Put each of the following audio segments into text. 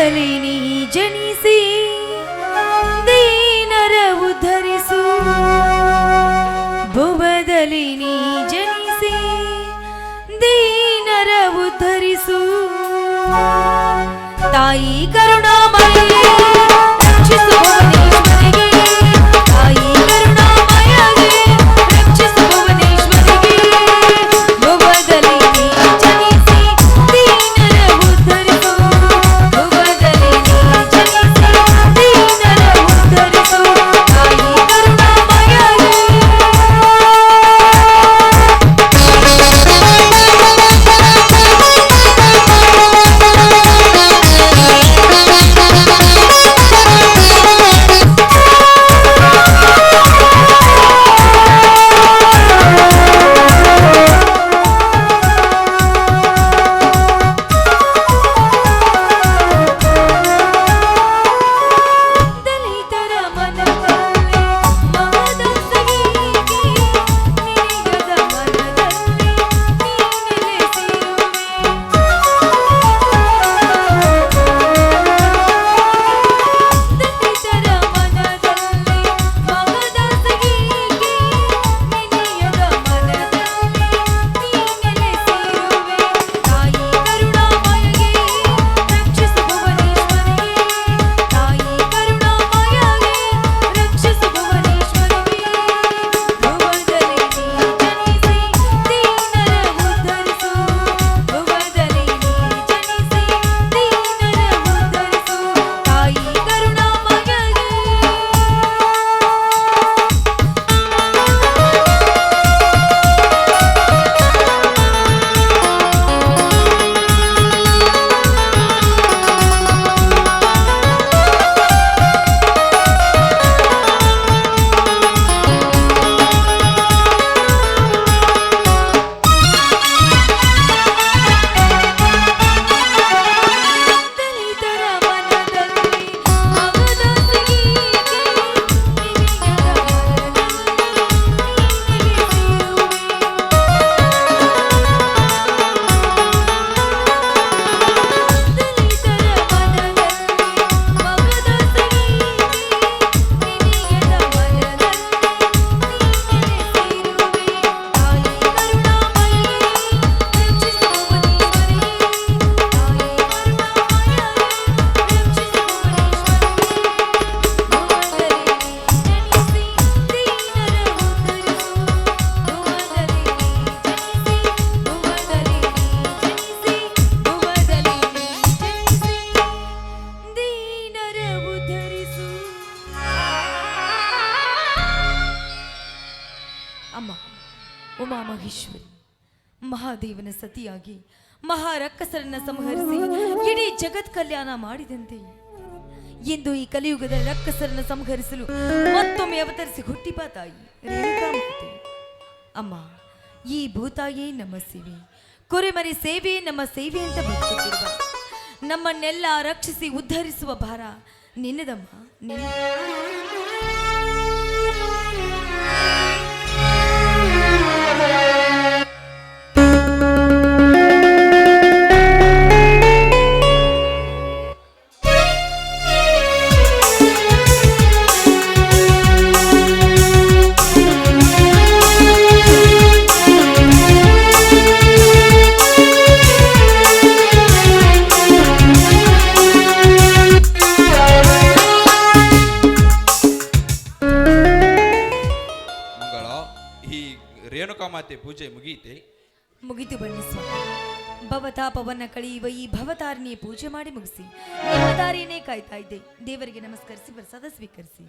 ಭುವದಲ್ಲಿ ನೀ ಜನಿಸಿ ದೀನರ ಉದ್ಧರಿಸು. ಭುವದಲ್ಲಿ ನೀ ಜನಿಸಿ ದೀನರ ಉದ್ಧರಿಸು. ತಾಯಿ ಕರುಣಾಮಯೇ ರಕ್ಷಿಸು ಭುವನೇಶ್ವರಿಗೆ. ತಾಯಿ ಕರುಣಾಮಯಗೆ ರಕ್ಷಿಸು ಭುವನೇಶ್ವರಿಗೆ. ಭುವದಲ್ಲಿ ನೀ ಜನಿಸಿ ದೀನರ ಉದ್ಧರಿಸು. ಭುವದಲ್ಲಿ ನೀ ಜನಿಸಿ ದೀನರ ಉದ್ಧರಿಸು. ತಾಯಿ ಕರುಣಾಮಯಗೆ. ಅಮ್ಮ ಉಮಾಮಹೇಶ್ವರಿ ಮಹಾದೇವನ ಸತಿಯಾಗಿ ಮಹಾರಕ್ಕಸರನ್ನ ಸಂಹರಿಸಿ ಇಡೀ ಜಗತ್ ಕಲ್ಯಾಣ ಮಾಡಿದಂತೆ ಇಂದು ಈ ಕಲಿಯುಗದ ರಕ್ಕಸರನ್ನ ಸಂಹರಿಸಲು ಮತ್ತೊಮ್ಮೆ ಅವತರಿಸಿ ಹುಟ್ಟಿಬಾ ತಾಯಿ ರೇಣುಕಾಮಾತೆ. ಅಮ್ಮ, ಈ ಭೂತಾಯೇ ನಮ್ಮ ಸೇವೆ, ಕುರಿಮರಿ ಸೇವೆ ನಮ್ಮ ಸೇವೆ ಅಂತ ಬದುಕುತ್ತಿರುವ ನಮ್ಮನ್ನೆಲ್ಲ ರಕ್ಷಿಸಿ ಉದ್ಧರಿಸುವ ಭಾರ ನಿನ್ನದಮ್ಮ, ನಿನ್ನ. ಮಾತೆ ಪೂಜೆ ಮುಗಿಯಿತು ಬನ್ನಿ ಸ್ವಾಮಿ. ಭವತಾಪವನ್ನ ಕಳೆಯುವ ಈ ಭವತಾರಿಣಿಯ ಪೂಜೆ ಮಾಡಿ ಮುಗಿಸಿ ನಿಮ್ಮ ದಾರಿಯನ್ನೇ ಕಾಯ್ತಾ ಇದ್ದೆ. ದೇವರಿಗೆ ನಮಸ್ಕರಿಸಿ ಪ್ರಸಾದ ಸ್ವೀಕರಿಸಿ.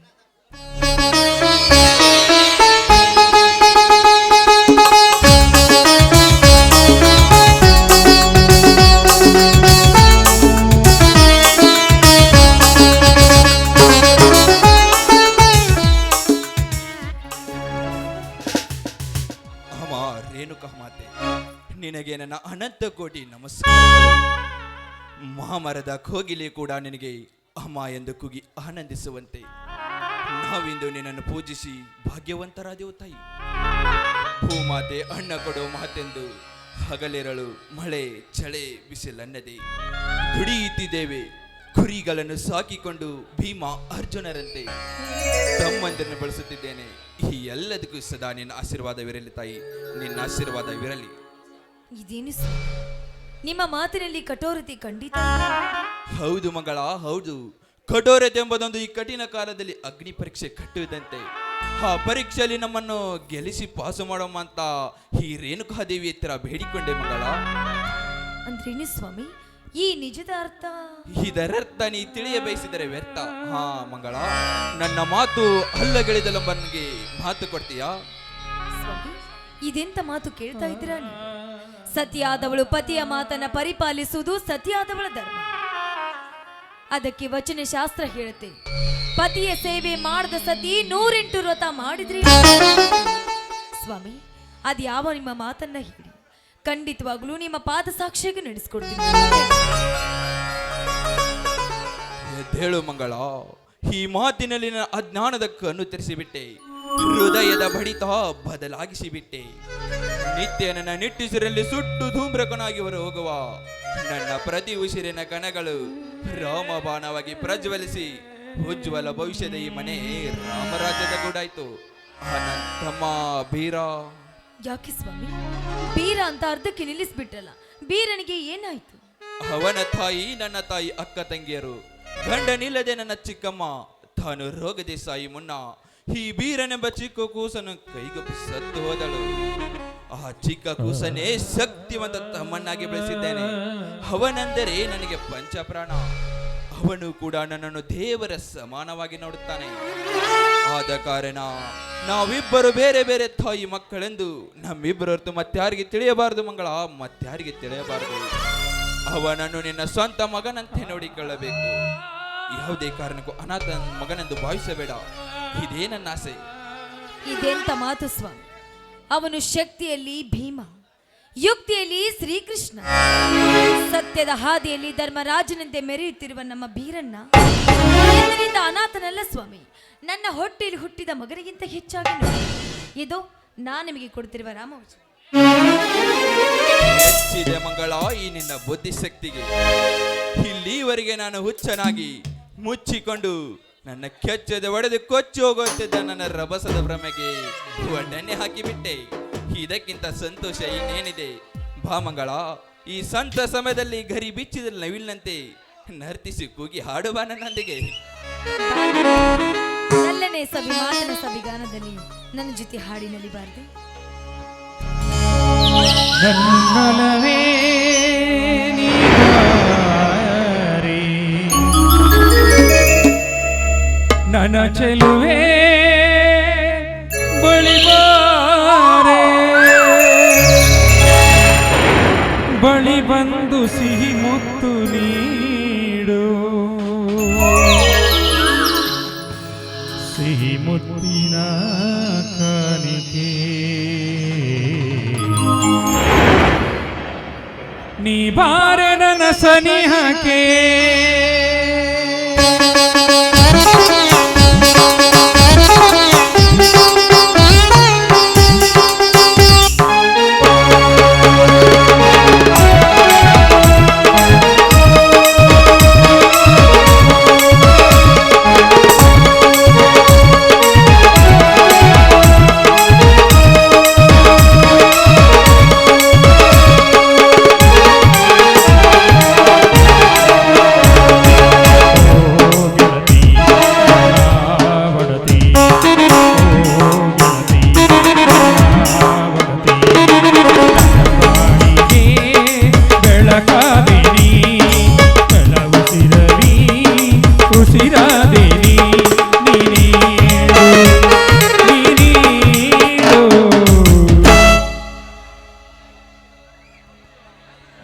ರೇಣುಕಾಮಾತೆ, ನಿನಗೆ ನನ್ನ ಅನಂತ ಕೋಟಿ ನಮಸ್ಕಾರ. ಮಹಾಮರದ ಕೋಗಿಲೆ ಕೂಡ ನಿನಗೆ ಅಮ್ಮ ಎಂದು ಕೂಗಿ ಆನಂದಿಸುವಂತೆ ನಾವಿಂದು ನಿನ್ನನ್ನು ಪೂಜಿಸಿ ಭಾಗ್ಯವಂತರಾದೆವು ತಾಯಿ. ಭೂಮಾತೆ ಅಣ್ಣ ಕೊಡೋ ಮಾತೆಂದು ಹಗಲಿರಳು ಮಳೆ ಚಳಿ ಬಿಸಿಲನ್ನದೆ ದುಡಿಯುತ್ತಿದ್ದೇವೆ, ಕುರಿಗಳನ್ನು ಸಾಕಿಕೊಂಡು ಭೀಮ ಅರ್ಜುನರಂತೆ ತಮ್ಮಂದಿರನ್ನು ಬಳಸುತ್ತಿದ್ದೇನೆ. ಈ ಎಲ್ಲದಕ್ಕೂ ಸದಾ ನಿನ್ನ ಆಶೀರ್ವಾದವಿರಲಿ ತಾಯಿ, ನಿನ್ನ ಆಶೀರ್ವಾದವಿರಲಿ. ಇದೇನು ಸ್ವಾಮಿ? ನಿಮ್ಮ ಮಾತಿನಲ್ಲಿ ಕಠೋರತೆ ಖಂಡಿತ ಇದೆ. ಹೌದು ಮಗಳ, ಹೌದು. ಕಠೋರತೆ ಎಂಬುದೊಂದು ಈ ಕಠಿಣ ಕಾಲದಲ್ಲಿ ಅಗ್ನಿ ಪರೀಕ್ಷೆ ಕಟ್ಟುವುದಂತೆ. ಆ ಪರೀಕ್ಷೆಯಲ್ಲಿ ನಮ್ಮನ್ನು ಗೆಲ್ಲಿಸಿ ಪಾಸು ಮಾಡೋಮ್ಮ ಅಂತ ಈ ರೇಣುಕಾದೇವಿ ಹತ್ತಿರ ಬೇಡಿಕೊಂಡೆ ಮಗಳ. ಅಂದ್ರೇನು ಸ್ವಾಮಿ ಈ ನಿಜದ ಅರ್ಥ? ಇದರರ್ಥ ನೀ ತಿಳಿಯ ಬಯಸಿದರೆ ವ್ಯರ್ಥ. ಹಾ ಮಂಗಳ, ನನ್ನ ಮಾತು ಅಲ್ಲಗಳಿದಲೆಂಬ ನನಗೆ ಮಾತು ಕೊಡ್ತೀಯಾ? ಸ್ವಾಮಿ ಇದೆಂತ ಮಾತು ಕೇಳ್ತಾ ಇದ್ದೀರಾ ನೀವು? ಸತಿಯಾದವಳು ಪತಿಯ ಮಾತನ್ನ ಪರಿಪಾಲಿಸುವುದು ಸತಿಯಾದವಳ ಧರ್ಮ. ಅದಕ್ಕೆ ವಚನ ಶಾಸ್ತ್ರ ಹೇಳುತ್ತೆ, ಪತಿಯ ಸೇವೆ ಮಾಡದ ಸತಿ 108 ವ್ರತ ಮಾಡಿದ್ರಿ. ಸ್ವಾಮಿ ಅದ್ಯಾವ ನಿಮ್ಮ ಮಾತನ್ನ ಹೇಳಿ, ಖಂಡಿತವಾಗ್ಲೂ ನಿಮ್ಮ ಪಾದ ಸಾಕ್ಷಿಯಾಗಿ ನಡೆಸ್ಕೊಡ್ತೀನಿ. ಎದ್ದೇಳು ಮಂಗಳ, ಈ ಮಾತಿನಲ್ಲಿ ನನ್ನ ಅಜ್ಞಾನದ ಕಣ್ಣು ತೆರೆಸಿಬಿಟ್ಟೆ, ಹೃದಯದ ಬಡಿತ ಬದಲಾಗಿಸಿಬಿಟ್ಟೆ. ನಿತ್ಯ ನನ್ನ ನಿಟ್ಟುಸಿರಲ್ಲಿ ಸುಟ್ಟು ಧೂಮ್ರಕನಾಗಿ ಹೊರ ಹೋಗುವ ನನ್ನ ಪ್ರತಿ ಉಸಿರಿನ ಕಣಗಳು ರಾಮಬಾಣವಾಗಿ ಪ್ರಜ್ವಲಿಸಿ ಉಜ್ವಲ ಭವಿಷ್ಯದ ಈ ಮನೆ ರಾಮರಾಜ್ಯದ ಗೂಡಾಯ್ತು. ಅನಂತಮ್ಮ ಬೀರ. ಯಾಕೆ ಸ್ವಾಮಿ ಬೀರ ಅಂತ ಅರ್ಧಕ್ಕೆ ನಿಲ್ಲಿಸ್ಬಿಟ್ರಲ್ಲ? ಬೀರನಿಗೆ ಏನಾಯ್ತು? ಅವನ ತಾಯಿ, ನನ್ನ ತಾಯಿ, ಅಕ್ಕ ತಂಗಿಯರು, ಗಂಡನಿಲ್ಲದೆ ನನ್ನ ಚಿಕ್ಕಮ್ಮ ತಾನು ರೋಗದೆ ಸಾಯಿ ಮುನ್ನ ಈ ಬೀರನೆಂಬ ಚಿಕ್ಕ ಕೂಸನ್ನು ಕೈಗೊಪ್ಪಿ ಸತ್ತು ಹೋದಳು. ಆ ಚಿಕ್ಕ ಕೂಸನ್ನೇ ಶಕ್ತಿವಂತ ತಮ್ಮನ್ನಾಗಿ ಬೆಳೆಸಿದ್ದೇನೆ. ಅವನೆಂದರೆ ನನಗೆ ಪಂಚಪ್ರಾಣ. ಅವನು ಕೂಡ ನನ್ನನ್ನು ದೇವರ ಸಮಾನವಾಗಿ ನೋಡುತ್ತಾನೆ. ಆದ ಕಾರಣ ನಾವಿಬ್ಬರು ಬೇರೆ ಬೇರೆ ತಾಯಿ ಮಕ್ಕಳೆಂದು ನಮ್ಮಿಬ್ಬರ ಹೊರತು ಮತ್ತಾರಿಗೆ ತಿಳಿಯಬಾರದು ಮಂಗಳ, ಮತ್ತಾರಿಗೆ ತಿಳಿಯಬಾರದು. ಅವನನ್ನು ನಿನ್ನ ಸ್ವಂತ ಮಗನಂತೆ ನೋಡಿಕೊಳ್ಳಬೇಕು. ಯಾವುದೇ ಕಾರಣಕ್ಕೂ ಅನಾಥ ಮಗನೆಂದು ಭಾವಿಸಬೇಡ. ಇದೇ ನನ್ನ ಆಸೆ. ಇದೆಂತ ಮಾತು ಸ್ವಾಮಿ? ಅವನು ಶಕ್ತಿಯಲ್ಲಿ ಭೀಮ, ಯುಕ್ತಿಯಲ್ಲಿ ಶ್ರೀಕೃಷ್ಣ, ಸತ್ಯದ ಹಾದಿಯಲ್ಲಿ ಧರ್ಮರಾಜನಂತೆ ಮೆರೆಯುತ್ತಿರುವ ನಮ್ಮ ಬೀರಣ್ಣ ಎಂದಿನಿಂದ ಅನಾಥನಲ್ಲ ಸ್ವಾಮಿ. ನನ್ನ ಹೊಟ್ಟೆಯಲ್ಲಿ ಹುಟ್ಟಿದ ಮಗನಿಗಿಂತ ಹೆಚ್ಚಾಗಿ ನೋಡಿ. ಇದು ನಾನು ನಿಮಗೆ ಕೊಡ್ತಿರುವ ರಾಮವಚನ. ಹೆಚ್ಚಿದೆ ಮಂಗಳ ಈ ನಿನ್ನ ಬುದ್ಧಿಶಕ್ತಿಗೆ. ಇಲ್ಲಿವರೆಗೆ ನಾನು ಹುಚ್ಚನಾಗಿ ಮುಚ್ಚಿಕೊಂಡು ನನ್ನ ಕೆಚ್ಚದ ಒಡೆದು ಕೊಚ್ಚಿ ಹೋಗುತ್ತಿದ್ದ ನನ್ನ ರಭಸದ ಭ್ರಮೆಗೆ ಒಡ್ಡನ್ನೇ ಹಾಕಿಬಿಟ್ಟೆ. ಇದಕ್ಕಿಂತ ಸಂತೋಷ ಇನ್ನೇನಿದೆ? ಬಾ ಮಂಗಳ, ಈ ಸಂತ ಸಮಯದಲ್ಲಿ ಗರಿ ಬಿಚ್ಚಿದ ನವಿಲಿನಂತೆ ನರ್ತಿಸಿ ಕೂಗಿ ಹಾಡುವ ನನ್ನೊಂದಿಗೆ. ನಲ್ಲನೇ ಸವಿ ಮಾತನ ಸವಿಗಾನದಲ್ಲಿ ನನ್ನ ಜೊತೆ ಹಾಡಿನಲ್ಲಿ ಬಾರದೆ? ನನ್ನೊಲವೇ ನೀವಾರೆ, ನನ್ನ ಚೆಲುವೆ ಬಳಿಬಾರೆ, ಬಳಿ ಬಂದು ಸಿಹಿ ಮುತ್ತು ನೀಡು, ಸಿಹಿ ಮುತ್ತಿನ ಕಾಣಿಕೆ. ನೀ ಬಾರೆ ನನ್ನ ಸನಿಹಕ್ಕೆ,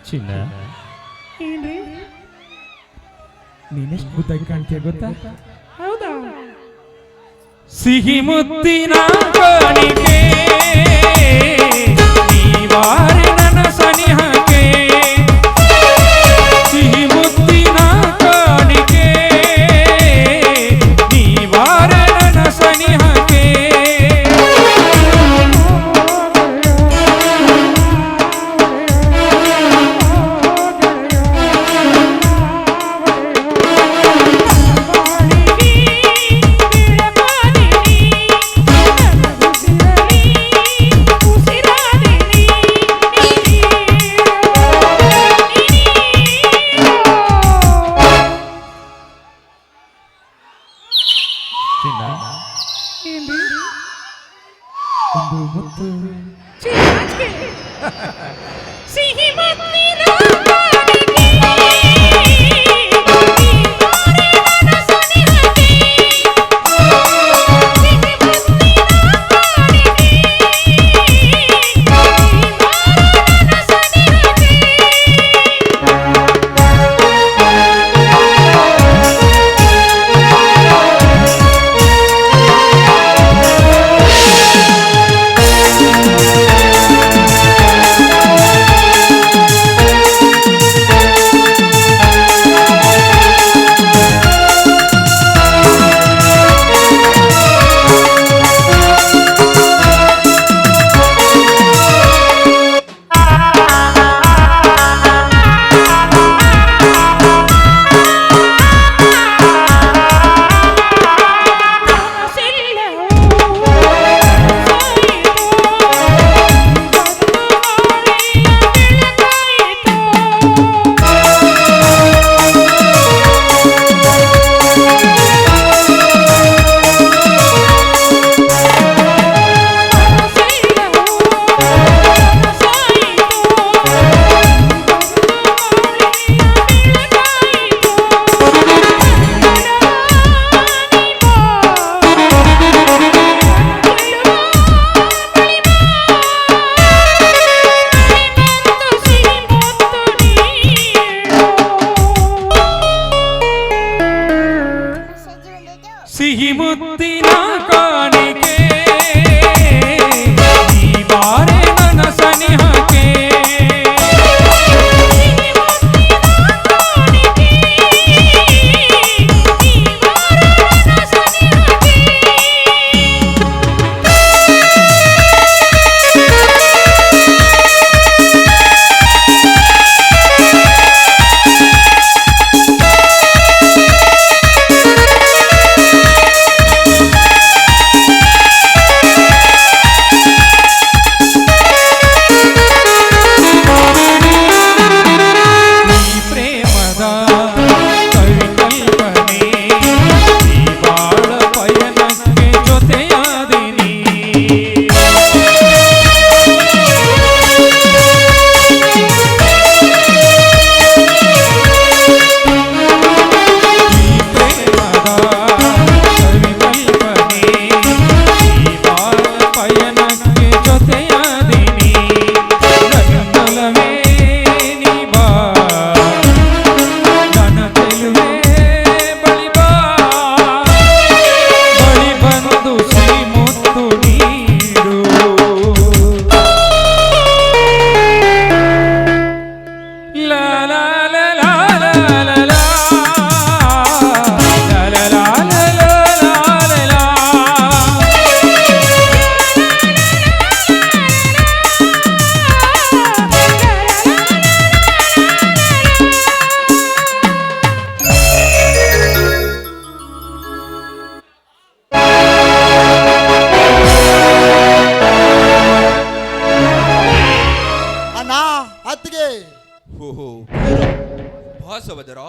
ಚಿನ್ನ ನೀನೆಷ್ಟು ಮುದ್ದಾಗಿ ಕಾಣ್ತೀಯ ಗೊತ್ತಾ? ಹೌದಾ? ಸಿಹಿ ಮುತ್ತಿನ ಕಾಣಿಕೆ, ನೀವಾರೆ ನನ್ನ ಸನಿಹಕ್ಕೆ, ಸಿಹಿ ಮುತ್ತಿನ ಕಾಣಿಕೆ, ನೀವಾರೆ ನನ್ನ ಸನಿಹಕ್ಕೆ. ಒಂದು ಮುತ್ತು ಸಿಹಿ ಮುತ್ತಿನ ಕಾಣಿಕೆ ಸಿಹಿ ಮುತ್ತಿನ ಕಾಣಿಕೆ ಈ ಬಾರೆ ನನ್ನ ಸನಿಹಕ್ಕೆ ಓಹೋ ಭಾಸವದರ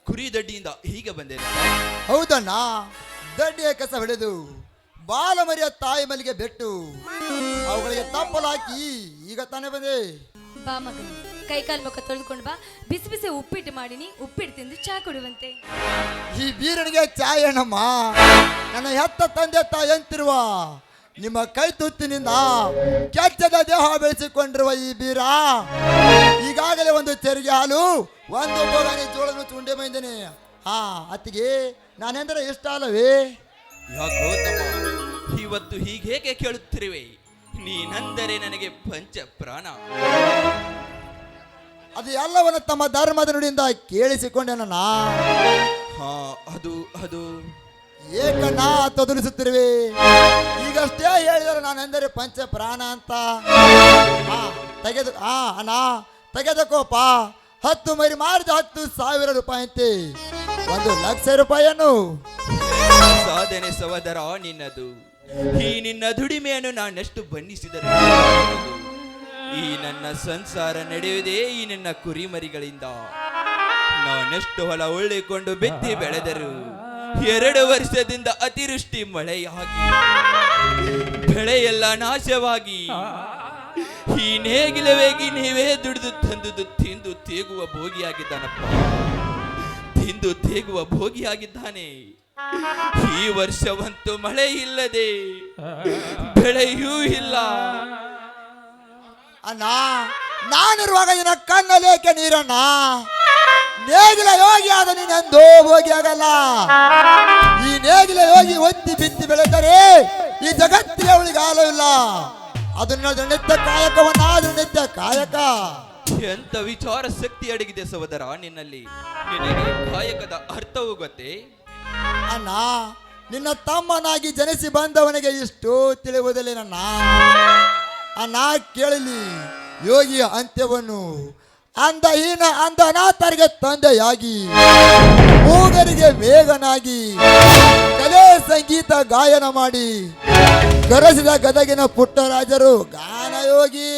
ಕುರಿ ದಡ್ಡಿಯಿಂದ ಹೀಗೆ ಬಂದೇನೆ. ಹೌದಣ್ಣ, ದಡ್ಡಿಯ ಕಸ ಹೊಡೆದು ಬಾಲಮರಿಯ ತಾಯಿ ಮಲಿಗೆ ಬೆಟ್ಟು ಅವುಗಳಿಗೆ ತಪ್ಪಲಾಕಿ ಈಗ ತಾನೇ ಬಂದೆ. ಬಾ ಮಗನ, ಕೈಕಾಲು ಮುಖ ತೊಳೆದುಕೊಂಡು ಬಾ. ಬಿಸಿ ಬಿಸಿ ಉಪ್ಪಿಟ್ಟು ಮಾಡಿನಿ, ಉಪ್ಪಿಟ್ಟು ತಿಂದು ಚಾ ಕೊಡುವಂತೆ. ಈ ಬೀರನಿಗೆ ಚಾಯ್ ಅಣ್ಣಮ್ಮ, ನನ್ನ ಹೆತ್ತ ತಂದೆ ತಾಯಿ ಅಂತಿರುವ ನಿಮ್ಮ ಕೈ ತುತ್ತಿನಿಂದ ಕೆಚ್ಚದ ದೇಹ ಬೆಳೆಸಿಕೊಂಡಿರುವ ಈ ಬೀರ ಈಗಾಗಲೇ ಒಂದು ಚೆರಿಗೆ ಹಾಲು, ಒಂದು ಬೋಗಾನಿ ಜೋಳನ್ನು ಚುಂಡೆ ಬಂದೇನೆ. ಹಾ ಅತ್ತಿಗೆ ನಾನೆಂದರೆ ಇಷ್ಟ ಅಲ್ಲವೇ? ಯಾಕೋ ತಮ್ಮ ಇವತ್ತು ಹೀಗೇಕೆ ಕೇಳುತ್ತಿರುವೆ? ನೀನಂದರೆ ನನಗೆ ಪಂಚ ಪ್ರಾಣ. ಅದು ಎಲ್ಲವನ್ನ ತಮ್ಮ ಧರ್ಮದ ನುಡಿಯಿಂದ ಕೇಳಿಸಿಕೊಂಡೆನ. ಹಾ ಅದು ಅದು ಏಕಣ್ಣ ತೊದಲಿಸುತ್ತಿರುವೆ. ಈಗಷ್ಟೇ ಹೇಳಿದರೆ ನಾನೆಂದರೆ ಪಂಚ ಪ್ರಾಣ ಅಂತ. ಅಣ್ಣ ತೆಗೆದಕೋಪ, 10 ಮರಿ ಮಾರಿದ 10,000 ರೂಪಾಯಿ ಅಂತೆ, 1,00,000 ರೂಪಾಯಿಯನ್ನು. ಸಾಧನೆ ಸಹೋದರ ನಿನ್ನದು. ಈ ನಿನ್ನ ದುಡಿಮೆಯನ್ನು ನಾನೆಷ್ಟು ಬಣ್ಣಿಸಿದರು. ಈ ನನ್ನ ಸಂಸಾರ ನಡೆಯುವುದೇ ಈ ನಿನ್ನ ಕುರಿಮರಿಗಳಿಂದ. ನಾನೆಷ್ಟು ಹೊಲ ಉಳ್ಳಿಕೊಂಡು ಬಿತ್ತಿ ಬೆಳೆದರು 2 ವರ್ಷದಿಂದ ಅತಿವೃಷ್ಟಿ ಮಳೆಯಾಗಿ ಬೆಳೆಯೆಲ್ಲ ನಾಶವಾಗಿ ಈ ನೇಗಿಲವೇಗಿ ನೀವೇ ದುಡಿದು ತಂದುದು ತಿಂದು ತೇಗುವ ಭೋಗಿಯಾಗಿದ್ದಾನಪ್ಪ. ತಿಂದು ತೇಗುವ ಭೋಗಿಯಾಗಿದ್ದಾನೆ. ಈ ವರ್ಷವಂತೂ ಮಳೆ ಇಲ್ಲದೆ ಬೆಳೆಯೂ ಇಲ್ಲ. ಅಣ್ಣ, ನಾನಿರುವಾಗ ನಿನ್ನ ಕಣ್ಣಲೇಕೆ ನೀರಣ್ಣ? ನೇಗಿಲ ಯೋಗಿ ಆದ ನೀನೆಂದೋ ಹೋಗಿ ಆಗಲ್ಲ. ಈ ನೇಗಿಲ ಯೋಗಿ ಒತ್ತಿ ಬಿತ್ತಿ ಬೆಳೆದರೆ ಈ ಜಗತ್ತಿಗೆ ಅವಳಿಗೆ ಆಲವಿಲ್ಲ. ಅದನ್ನ ನಿತ್ಯ ಕಾಯಕವನ್ನ, ಅದು ನಿತ್ಯ ಕಾಯಕ. ಎಂತ ವಿಚಾರ ಶಕ್ತಿ ಅಡಗಿದೆ ಸಹೋದರ ನಿನ್ನಲ್ಲಿ. ನಿನಗೆ ಕಾಯಕದ ಅರ್ಥವೂ ಗೊತ್ತೇ? ಅಣ್ಣ, ನಿನ್ನ ತಮ್ಮನಾಗಿ ಜನಿಸಿ ಬಂದವನಿಗೆ ಇಷ್ಟು ತಿಳಿಯುವುದಿಲ್ಲ. ಅಣ್ಣ ಕೇಳಲಿ, ಯೋಗಿಯ ಅಂತ್ಯವನ್ನು ಅಂದಹೀನ ಅಂದ ಅನಾಥರಿಗೆ ತಂದೆಯಾಗಿ, ಮೂಗರಿಗೆ ವೇಗನಾಗಿ, ಕಲೆ ಸಂಗೀತ ಗಾಯನ ಮಾಡಿ ಕರೆಸಿದ ಗದಗಿನ ಪುಟ್ಟರಾಜರು ಗಾನಯೋಗಿ.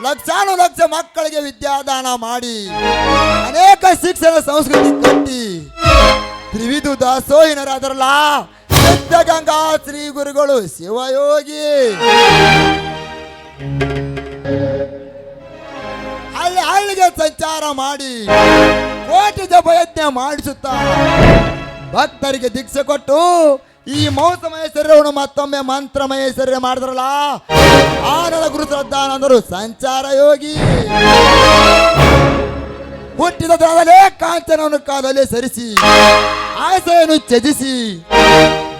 ಲಕ್ಷಾನು ಲಕ್ಷ ಮಕ್ಕಳಿಗೆ ವಿದ್ಯಾದಾನ ಮಾಡಿ ಅನೇಕ ಶಿಕ್ಷಣ ಸಂಸ್ಕೃತಿ ಕಟ್ಟಿ ತ್ರಿವಿಧು ದಾಸೋಹಿನರಾದರಲ್ಲ ಸಿದ್ಧಗಂಗಾ ಶ್ರೀ ಗುರುಗಳು ಶಿವಯೋಗಿ. ಹಳ್ಳಿಗೆ ಸಂಚಾರ ಮಾಡಿ ಕೋಟಿ ಜಪಯಜ್ಞ ಮಾಡಿಸುತ್ತಾ ಭಕ್ತರಿಗೆ ದೀಕ್ಷೆ ಕೊಟ್ಟು ಈ ಮೌಸಮಯ ಶರೀರವನ್ನು ಮತ್ತೊಮ್ಮೆ ಮಂತ್ರಮಯ ಶರೀರ ಮಾಡಿದ್ರಲ್ಲ ಆನಂದ ಗುರು ಶ್ರದ್ಧಾನಂದರು ಸಂಚಾರ ಯೋಗಿ. ಹುಟ್ಟಿದ ದಿನದಲ್ಲೇ ಕಾಂಚನವನ್ನು ಕಾಲಲ್ಲಿ ಸರಿಸಿ ಆಸೆಯನ್ನು ತ್ಯಜಿಸಿ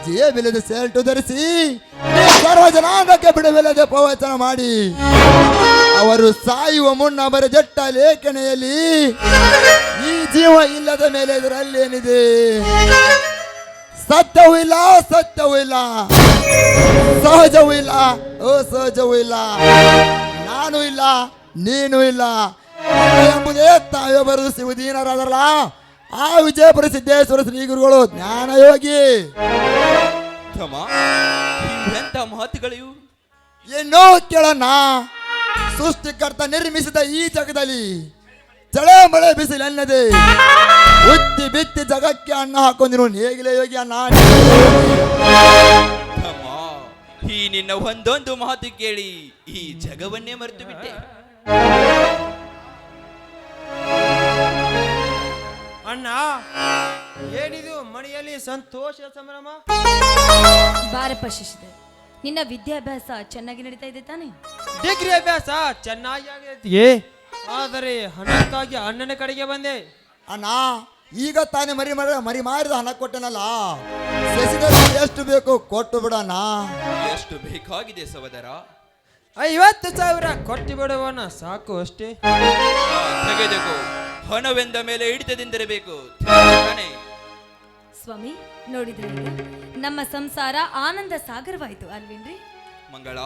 ಜೇಬಿಲ್ಲದೆ ಸೆಲ್ಟು ಧರಿಸಿ ಸರ್ವ ಜನಾಂಗಕ್ಕೆ ಬಿಡುವಿಲ್ಲದೆ ಪ್ರವಚನ ಮಾಡಿ ಅವರು ಸಾಯುವ ಮುನ್ನ ಬರೆದಿಟ್ಟ ಲೇಖನೆಯಲ್ಲಿ ಈ ಜೀವ ಇಲ್ಲದ ಮೇಲೆ ಇದರಲ್ಲೇನಿದೆ? ಸತ್ಯವೂ ಇಲ್ಲ, ಸತ್ಯವೂ ಇಲ್ಲ, ಸಹಜವೂ ಇಲ್ಲ, ಅಸಹಜವೂ ಇಲ್ಲ, ನಾನು ಇಲ್ಲ, ನೀನು ಇಲ್ಲ ಎಂಬುದೇ ತಾವೇ ಬರೆದು ಶಿವದೀನರಾದರಲ್ಲ ಆ ವಿಜಯಪುರ ಸಿದ್ದೇಶ್ವರ ಶ್ರೀ ಗುರುಗಳು ಜ್ಞಾನಯೋಗಿ. ಎಂತ ಮಾತುಗಳಿವು? ಏನೋ ಕೇಳೋಣ. ಸೃಷ್ಟಿಕರ್ತ ನಿರ್ಮಿಸಿದ ಈ ಜಗದಲ್ಲಿ ಚಳೆ ಮಳೆ ಬಿಸಿಲೆನ್ನದೆ ಉತ್ತಿ ಬಿತ್ತಿ ಜಗಕ್ಕೆ ಅನ್ನ ಹಾಕೊಂಡಿರು ನೇಗಿಲ ಯೋಗಿ ಅನ್ನ. ಈ ನಿನ್ನ ಒಂದೊಂದು ಮಾತು ಕೇಳಿ ಈ ಜಗವನ್ನೇ ಮರೆತು ಬಿಟ್ಟೆ. ಅಣ್ಣ, ಏನಿದು ಮನೆಯಲ್ಲಿ ಸಂತೋಷ ಸಂಭ್ರಮ? ಬಾರಪ್ಪ ಶಿಶಿದೆ, ನಿನ್ನ ವಿದ್ಯಾಭ್ಯಾಸ ಚೆನ್ನಾಗಿ ನಡೀತಾ ಇದೆ ತಾನೆ? ಡಿಗ್ರಿ ಅಭ್ಯಾಸ ಚೆನ್ನಾಗಿ ಆಗಿದೆಯೇ, ಆದರೆ ಹಣಕ್ಕಾಗಿ ಅಣ್ಣನ ಕಡೆಗೆ ಬಂದೆ. ಅಣ್ಣ, ಈಗ ತಾನೇ ಮರಿ ಮಾರಿದ ಹಣ ಕೊಟ್ಟನಲ್ಲ, ಎಷ್ಟು ಬೇಕು ಕೊಟ್ಟು ಬಿಡೋಣ. ಎಷ್ಟು ಬೇಕಾಗಿದೆ ಸಹೋದರ? 50,000 ಕೊಟ್ಟು ಬಿಡುವನ ಸಾಕು ಅಷ್ಟೇ. ತೆಗೆದುಕೋ, ಹಣವೆಂದ ಮೇಲೆ ಹಿಡಿತದಿಂದಿರಬೇಕು. ಸ್ವಾಮಿ, ನೋಡಿದ್ರೆ ಈಗ ನಮ್ಮ ಸಂಸಾರ ಆನಂದ ಸಾಗರವಾಯಿತು ಅಲ್ವೇನ್ರಿ? ಮಂಗಳ,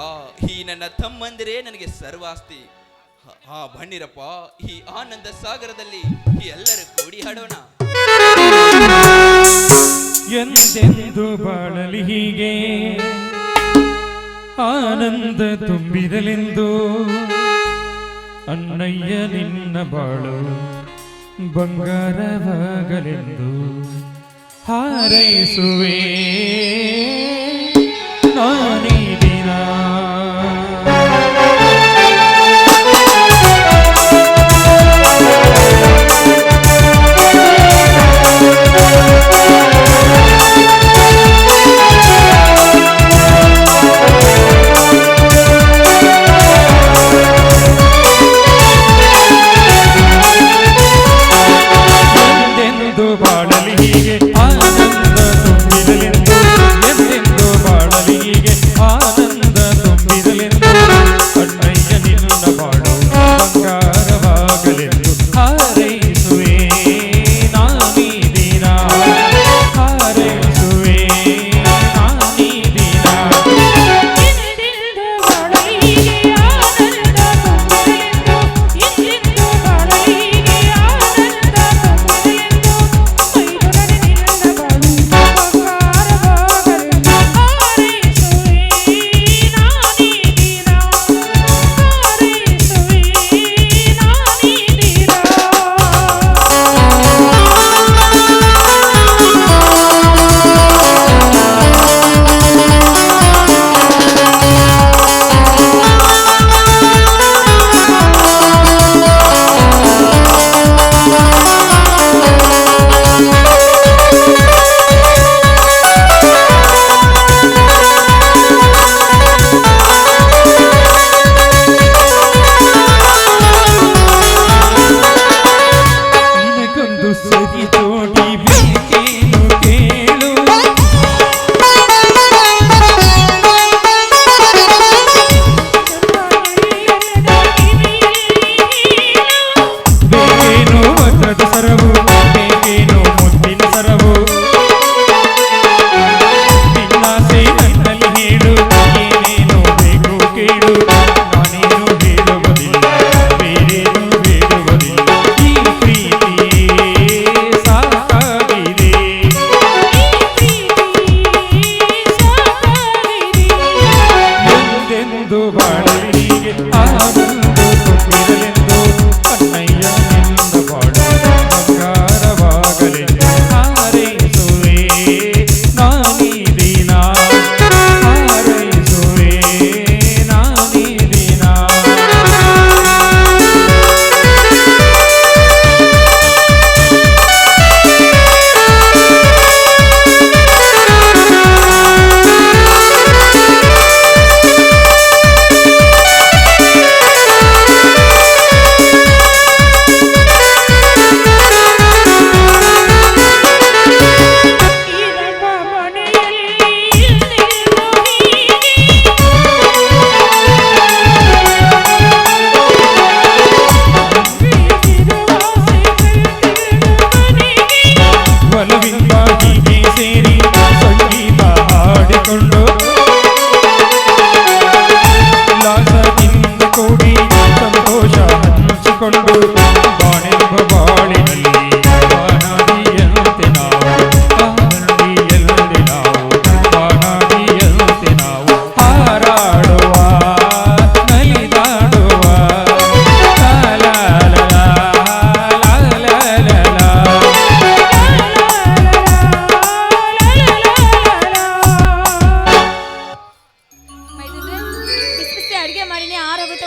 ಈ ನನ್ನ ತಮ್ಮಂದಿರೇ ನನಗೆ ಸರ್ವಾಸ್ತಿ. ಬನ್ನಿರಪ್ಪ, ಈ ಆನಂದ ಸಾಗರದಲ್ಲಿ ಎಲ್ಲರೂ ಕೂಡಿ ಹಾಡೋಣ. ಎಂದೆಂದು ಬಾಳಲಿ ಹೀಗೆ ಆನಂದ ತುಂಬಿರಲೆಂದು ಅಣ್ಣಯ್ಯ ನಿನ್ನ ಬಾಳು ಬಂಗಾರವಾಗಲೆಂದು ಹಾರೈಸುವೆ ನಾನೀ ದಿನ. ಬಾಳಲಿ ಹೀಗೆ ಆನಂದ ತುಂಬಿರಲೆಂದು ಎಂದೆಂದು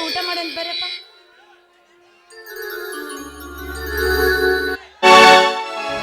ಊಟ ಮಾಡಂತ ಬರ್ರಪ್ಪ